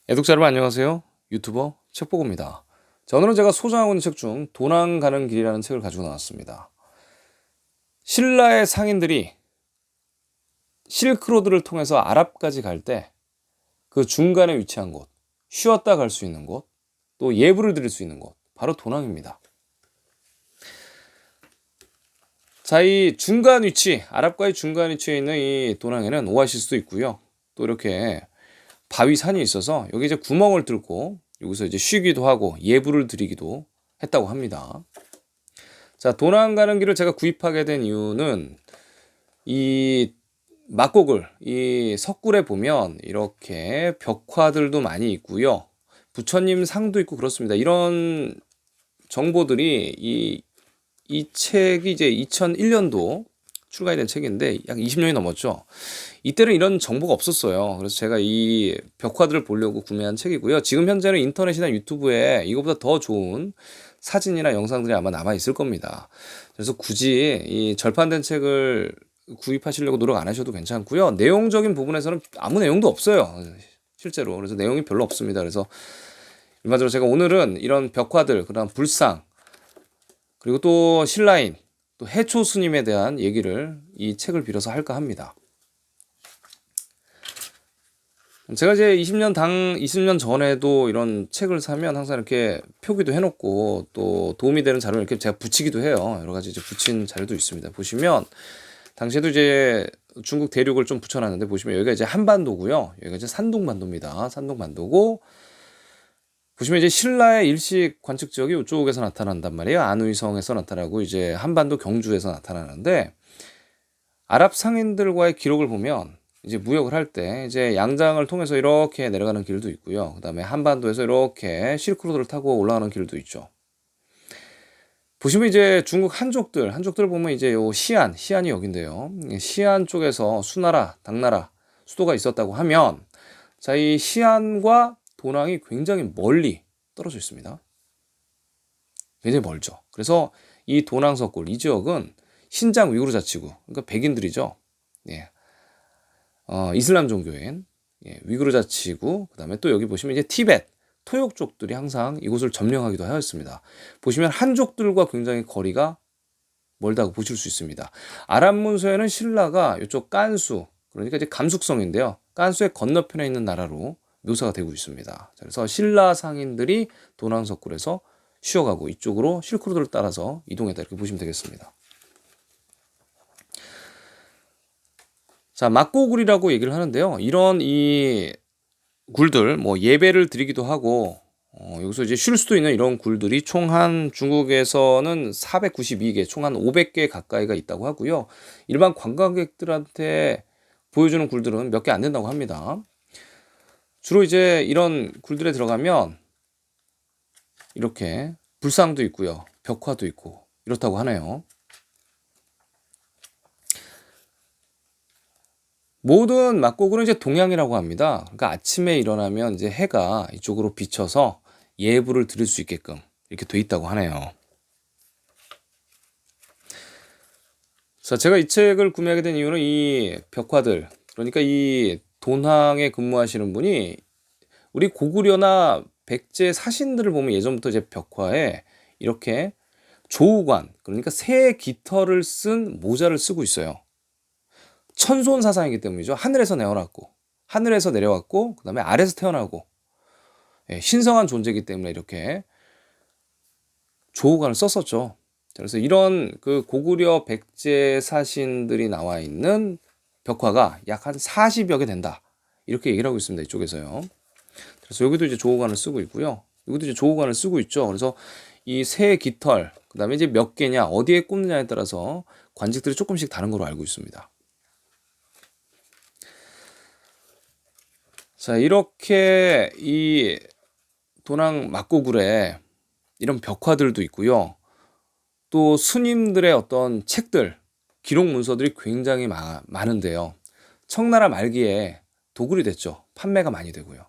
애독자 여러분 안녕하세요. 유튜버 책보고입니다. 자, 오늘은 제가 소장하고 있는 책 중 도난 가는 길이라는 책을 가지고 나왔습니다. 신라의 상인들이 실크로드를 통해서 아랍까지 갈 때 그 중간에 위치한 곳, 쉬었다 갈 수 있는 곳, 또 예불을 드릴 수 있는 곳, 바로 도낭입니다. 자, 이 중간 위치, 아랍과의 중간 위치에 있는 이 도낭에는 오아시스도 있고요. 또 이렇게 바위 산이 있어서 여기 이제 구멍을 뚫고 여기서 이제 쉬기도 하고 예불을 드리기도 했다고 합니다. 자, 도난 가는 길을 제가 구입하게 된 이유는 이 막고글, 이 석굴에 보면 이렇게 벽화들도 많이 있고요. 부처님 상도 있고 그렇습니다. 이런 정보들이 이 책이 이제 2001년도 출간이 된 책인데 약 20년이 넘었죠. 이때는 이런 정보가 없었어요. 그래서 제가 이 벽화들을 보려고 구매한 책이고요. 지금 현재는 인터넷이나 유튜브에 이거보다 더 좋은 사진이나 영상들이 아마 남아 있을 겁니다. 그래서 굳이 이 절판된 책을 구입하시려고 노력 안 하셔도 괜찮고요. 내용적인 부분에서는 아무 내용도 없어요. 실제로. 그래서 내용이 별로 없습니다. 그래서 일반적으로 제가 오늘은 이런 벽화들, 그다음 불상, 그리고 또 신라인, 또 해초 스님에 대한 얘기를 이 책을 빌어서 할까 합니다. 제가 이제 20년 전에도 이런 책을 사면 항상 이렇게 표기도 해놓고 또 도움이 되는 자료를 이렇게 제가 붙이기도 해요. 여러 가지 이제 붙인 자료도 있습니다. 보시면 당시에도 이제 중국 대륙을 좀 붙여놨는데 보시면 여기가 이제 한반도고요. 여기가 이제 산둥반도입니다. 산둥반도고 보시면 이제 신라의 일식 관측 지역이 이쪽에서 나타난단 말이에요. 안의성에서 나타나고 이제 한반도 경주에서 나타나는데 아랍 상인들과의 기록을 보면 이제 무역을 할 때 이제 양장을 통해서 이렇게 내려가는 길도 있고요. 그다음에 한반도에서 이렇게 실크로드를 타고 올라가는 길도 있죠. 보시면 이제 중국 한족들 보면 이제 요 시안이 여긴데요. 시안 쪽에서 수나라, 당나라 수도가 있었다고 하면 자, 이 시안과 도낭이 굉장히 멀리 떨어져 있습니다. 굉장히 멀죠. 그래서 이 도낭석굴, 이 지역은 신장 위구르 자치구, 그러니까 백인들이죠. 예. 이슬람 종교인 위구르 자치구, 그다음에 또 여기 보시면 이제 티벳, 토욕족들이 항상 이곳을 점령하기도 하였습니다. 보시면 한족들과 굉장히 거리가 멀다고 보실 수 있습니다. 아랍 문서에는 신라가 이쪽 깐수, 그러니까 이제 감숙성인데요. 깐수의 건너편에 있는 나라로 묘사가 되고 있습니다. 그래서 신라 상인들이 도낭석굴에서 쉬어가고 이쪽으로 실크로드를 따라서 이동했다 이렇게 보시면 되겠습니다. 자, 막고굴이라고 얘기를 하는데요. 이런 이 굴들, 뭐 예배를 드리기도 하고 여기서 이제 쉴 수도 있는 이런 굴들이 총 한 중국에서는 492개, 총 한 500개 가까이가 있다고 하고요. 일반 관광객들한테 보여주는 굴들은 몇 개 안 된다고 합니다. 주로 이제 이런 굴들에 들어가면 이렇게 불상도 있고요. 벽화도 있고 이렇다고 하네요. 모든 막고굴은 이제 동양이라고 합니다. 그러니까 아침에 일어나면 이제 해가 이쪽으로 비쳐서 예불을 드릴 수 있게끔 이렇게 돼 있다고 하네요. 자, 제가 이 책을 구매하게 된 이유는 이 벽화들, 그러니까 이 돈항에 근무하시는 분이 우리 고구려나 백제 사신들을 보면 예전부터 이제 벽화에 이렇게 조우관, 그러니까 새 깃털을 쓴 모자를 쓰고 있어요. 천손 사상이기 때문이죠. 하늘에서 내려왔고 그다음에 아래에서 태어나고 신성한 존재이기 때문에 이렇게 조우관을 썼었죠. 그래서 이런 그 고구려 백제 사신들이 나와 있는 벽화가 약 한 40여 개 된다. 이렇게 얘기를 하고 있습니다. 이쪽에서요. 그래서 여기도 이제 조우관을 쓰고 있고요. 여기도 이제 조우관을 쓰고 있죠. 그래서 이 새 깃털, 그다음에 이제 몇 개냐, 어디에 꼽느냐에 따라서 관직들이 조금씩 다른 걸로 알고 있습니다. 자, 이렇게 이 도낭 막고굴에 이런 벽화들도 있고요. 또 스님들의 어떤 책들, 기록 문서들이 굉장히 많은데요. 청나라 말기에 도굴이 됐죠. 판매가 많이 되고요.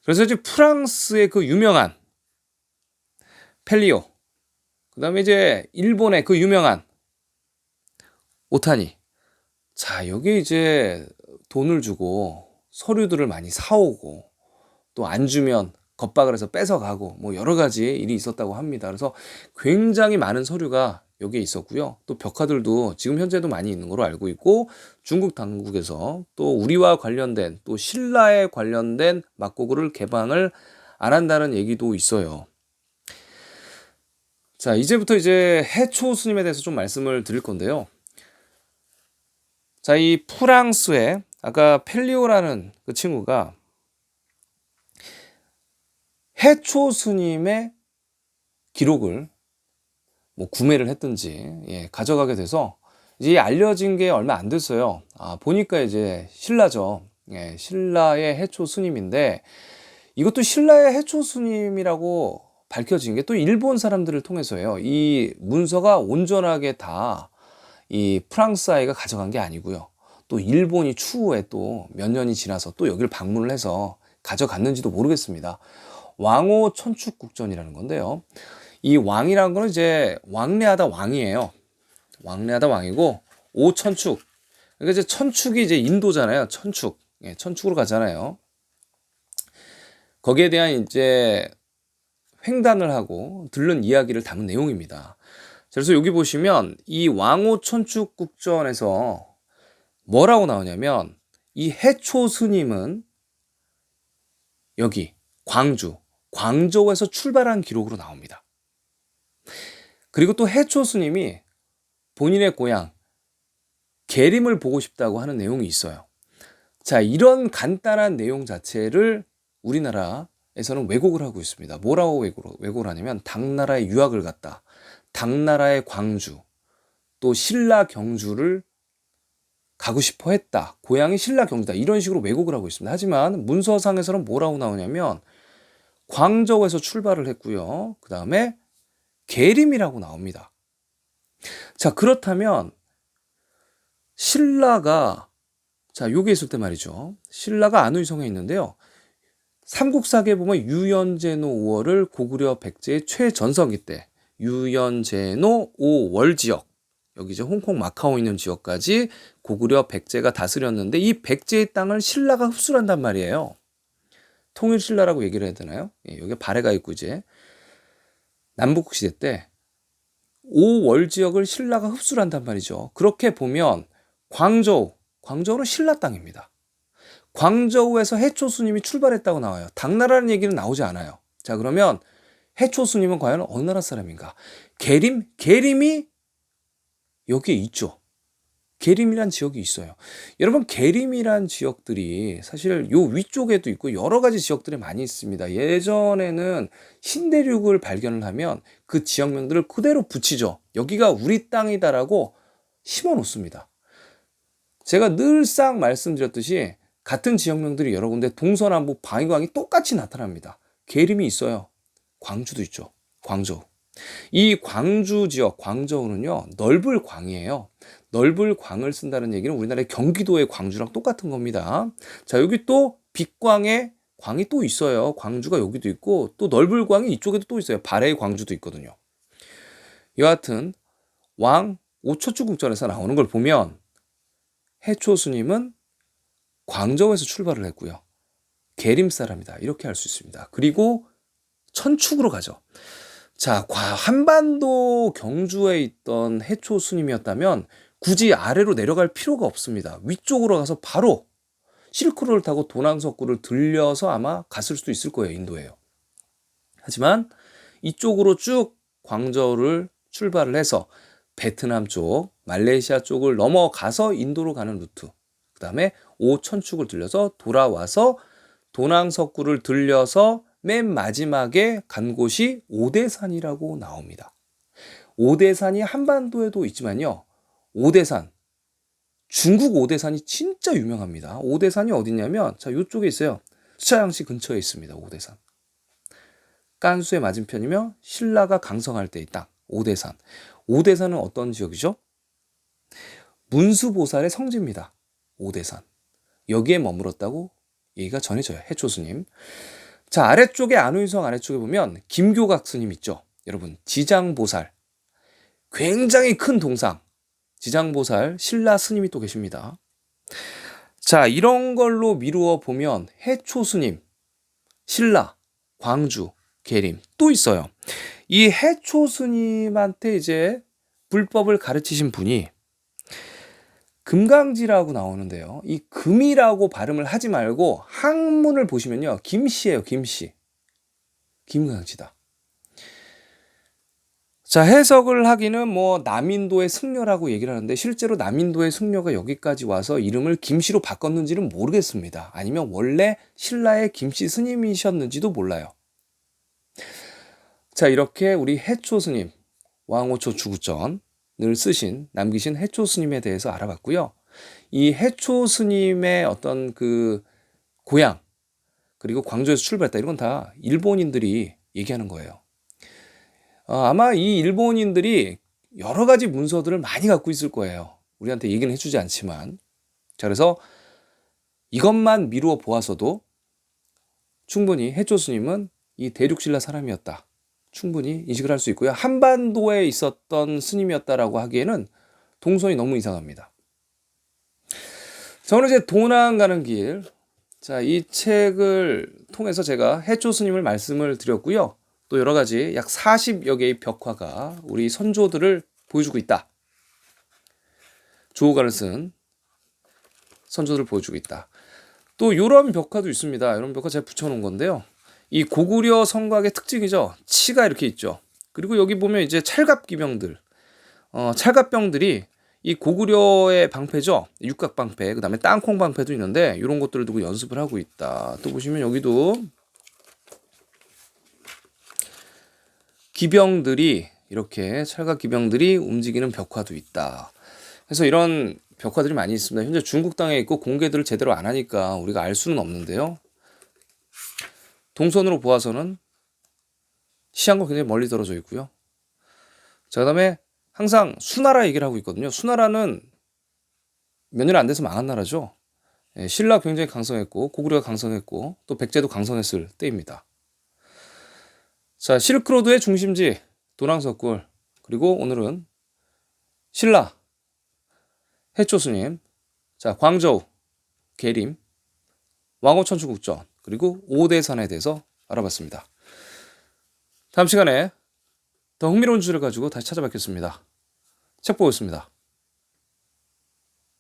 그래서 이제 프랑스의 그 유명한 펠리오, 그다음에 이제 일본의 그 유명한 오타니. 자, 여기 이제 돈을 주고 서류들을 많이 사오고 또 안 주면 겁박을 해서 뺏어가고 뭐 여러 가지 일이 있었다고 합니다. 그래서 굉장히 많은 서류가 여기에 있었고요. 또 벽화들도 지금 현재도 많이 있는 걸로 알고 있고 중국 당국에서 또 우리와 관련된 또 신라에 관련된 막고구를 개방을 안 한다는 얘기도 있어요. 자, 이제부터 이제 해초 스님에 대해서 좀 말씀을 드릴 건데요. 자, 이 프랑스에 아까 펠리오라는 그 친구가 해초 스님의 기록을 뭐 구매를 했든지 가져가게 돼서 이제 알려진 게 얼마 안 됐어요. 보니까 이제 신라죠. 신라의 해초 스님인데 이것도 신라의 해초 스님이라고 밝혀진 게 또 일본 사람들을 통해서예요. 이 문서가 온전하게 다 이 프랑스 아이가 가져간 게 아니고요. 또 일본이 추후에 또 몇 년이 지나서 또 여기를 방문을 해서 가져갔는지도 모르겠습니다. 왕오 천축국전이라는 건데요. 이 왕이라는 거는 이제 왕래하다 왕이에요. 왕래하다 왕이고 오천축. 그러니까 이제 천축이 이제 인도잖아요. 천축. 천축으로 가잖아요. 거기에 대한 이제 횡단을 하고 들른 이야기를 담은 내용입니다. 그래서 여기 보시면 이 왕오 천축국전에서 뭐라고 나오냐면 이 해초 스님은 여기 광저우에서 출발한 기록으로 나옵니다. 그리고 또 해초 스님이 본인의 고향 계림을 보고 싶다고 하는 내용이 있어요. 자, 이런 간단한 내용 자체를 우리나라에서는 왜곡을 하고 있습니다. 뭐라고 왜곡을 하냐면 당나라에 유학을 갔다. 당나라의 광주, 또 신라 경주를 가고 싶어 했다. 고향이 신라 경주다. 이런 식으로 왜곡을 하고 있습니다. 하지만 문서상에서는 뭐라고 나오냐면 광저우에서 출발을 했고요. 그 다음에 계림이라고 나옵니다. 자, 그렇다면 신라가 요게 있을 때 말이죠. 신라가 안의성에 있는데요. 삼국사기에 보면 유연제노 5월을 고구려 백제의 최전성기 때 유연제노 5월 지역, 여기 이제 홍콩 마카오 있는 지역까지 고구려 백제가 다스렸는데 이 백제의 땅을 신라가 흡수를 한단 말이에요. 통일신라라고 얘기를 해야 되나요? 여기 발해가 있고 이제 남북국 시대 때 5월 지역을 신라가 흡수를 한단 말이죠. 그렇게 보면 광저우는 신라 땅입니다. 광저우에서 해초 스님이 출발했다고 나와요. 당나라는 얘기는 나오지 않아요. 자, 그러면 해초 스님은 과연 어느 나라 사람인가? 계림이 여기에 있죠. 계림이란 지역이 있어요. 여러분, 계림이란 지역들이 사실 요 위쪽에도 있고 여러 가지 지역들이 많이 있습니다. 예전에는 신대륙을 발견을 하면 그 지역명들을 그대로 붙이죠. 여기가 우리 땅이다라고 심어 놓습니다. 제가 늘상 말씀드렸듯이 같은 지역명들이 여러 군데 동서남북 방위광이 똑같이 나타납니다. 계림이 있어요. 광주도 있죠. 광저우. 이 광주 지역, 광저우는요, 넓을 광이에요. 넓을 광을 쓴다는 얘기는 우리나라의 경기도의 광주랑 똑같은 겁니다. 자, 여기 또 빛광에 광이 또 있어요. 광주가 여기도 있고, 또 넓을 광이 이쪽에도 또 있어요. 발해의 광주도 있거든요. 여하튼, 왕 오초축국전에서 나오는 걸 보면, 해초 스님은 광저우에서 출발을 했고요. 계림 사람이다. 이렇게 할 수 있습니다. 그리고 천축으로 가죠. 자, 한반도 경주에 있던 해초 스님이었다면 굳이 아래로 내려갈 필요가 없습니다. 위쪽으로 가서 바로 실크로를 타고 도낭석굴을 들려서 아마 갔을 수도 있을 거예요. 인도에요. 하지만 이쪽으로 쭉 광저우를 출발을 해서 베트남 쪽, 말레이시아 쪽을 넘어가서 인도로 가는 루트, 그 다음에 오천축을 들려서 돌아와서 도낭석굴을 들려서 맨 마지막에 간 곳이 오대산이라고 나옵니다. 오대산이 한반도에도 있지만요. 오대산, 중국 오대산이 진짜 유명합니다. 오대산이 어디냐면 자, 이쪽에 있어요. 수차양시 근처에 있습니다. 오대산. 깐수의 맞은편이며 신라가 강성할 때의 땅, 오대산. 오대산은 어떤 지역이죠? 문수보살의 성지입니다. 오대산. 여기에 머물렀다고 얘기가 전해져요. 해초 스님. 자, 아래쪽에 안의성 아래쪽에 보면 김교각 스님 있죠. 여러분, 지장보살. 굉장히 큰 동상. 지장보살 신라 스님이 또 계십니다. 자, 이런 걸로 미루어 보면 해초 스님, 신라, 광주, 계림 또 있어요. 이 해초 스님한테 이제 불법을 가르치신 분이 금강지라고 나오는데요. 이 금이라고 발음을 하지 말고 한문을 보시면요. 김씨예요. 김씨. 김강지다. 자, 해석을 하기는 뭐 남인도의 승려라고 얘기를 하는데 실제로 남인도의 승려가 여기까지 와서 이름을 김씨로 바꿨는지는 모르겠습니다. 아니면 원래 신라의 김씨 스님이셨는지도 몰라요. 자, 이렇게 우리 해초 스님, 왕호초 주구전을 남기신 해초 스님에 대해서 알아봤고요. 이 해초 스님의 어떤 그 고향, 그리고 광주에서 출발했다. 이건 다 일본인들이 얘기하는 거예요. 아마 이 일본인들이 여러 가지 문서들을 많이 갖고 있을 거예요. 우리한테 얘기는 해주지 않지만. 자, 그래서 이것만 미루어 보아서도 충분히 해초 스님은 이 대륙신라 사람이었다. 충분히 인식을 할 수 있고요. 한반도에 있었던 스님이었다라고 하기에는 동선이 너무 이상합니다. 저는 이제 도난 가는 길, 자, 이 책을 통해서 제가 해초 스님을 말씀을 드렸고요. 또 여러 가지 약 40여 개의 벽화가 우리 선조들을 보여주고 있다. 조호가를 쓴 선조들을 보여주고 있다. 또 이런 벽화도 있습니다. 이런 벽화 제가 붙여놓은 건데요. 이 고구려 성곽의 특징이죠. 치가 이렇게 있죠. 그리고 여기 보면 이제 찰갑기병들, 찰갑병들이 이 고구려의 방패죠. 육각방패, 그 다음에 땅콩방패도 있는데 이런 것들을 두고 연습을 하고 있다. 또 보시면 여기도 기병들이 이렇게 찰갑기병들이 움직이는 벽화도 있다. 그래서 이런 벽화들이 많이 있습니다. 현재 중국 땅에 있고 공개들을 제대로 안 하니까 우리가 알 수는 없는데요. 동선으로 보아서는 시향과 굉장히 멀리 떨어져 있고요. 자, 그다음에 항상 수나라 얘기를 하고 있거든요. 수나라는 몇 년 안 돼서 망한 나라죠. 신라 굉장히 강성했고 고구려가 강성했고 또 백제도 강성했을 때입니다. 자, 실크로드의 중심지 도랑서골, 그리고 오늘은 신라 해초 스님, 자, 광저우, 계림, 왕호천추국전, 그리고 오대산에 대해서 알아봤습니다. 다음 시간에 더 흥미로운 주제를 가지고 다시 찾아뵙겠습니다. 책 보겠습니다.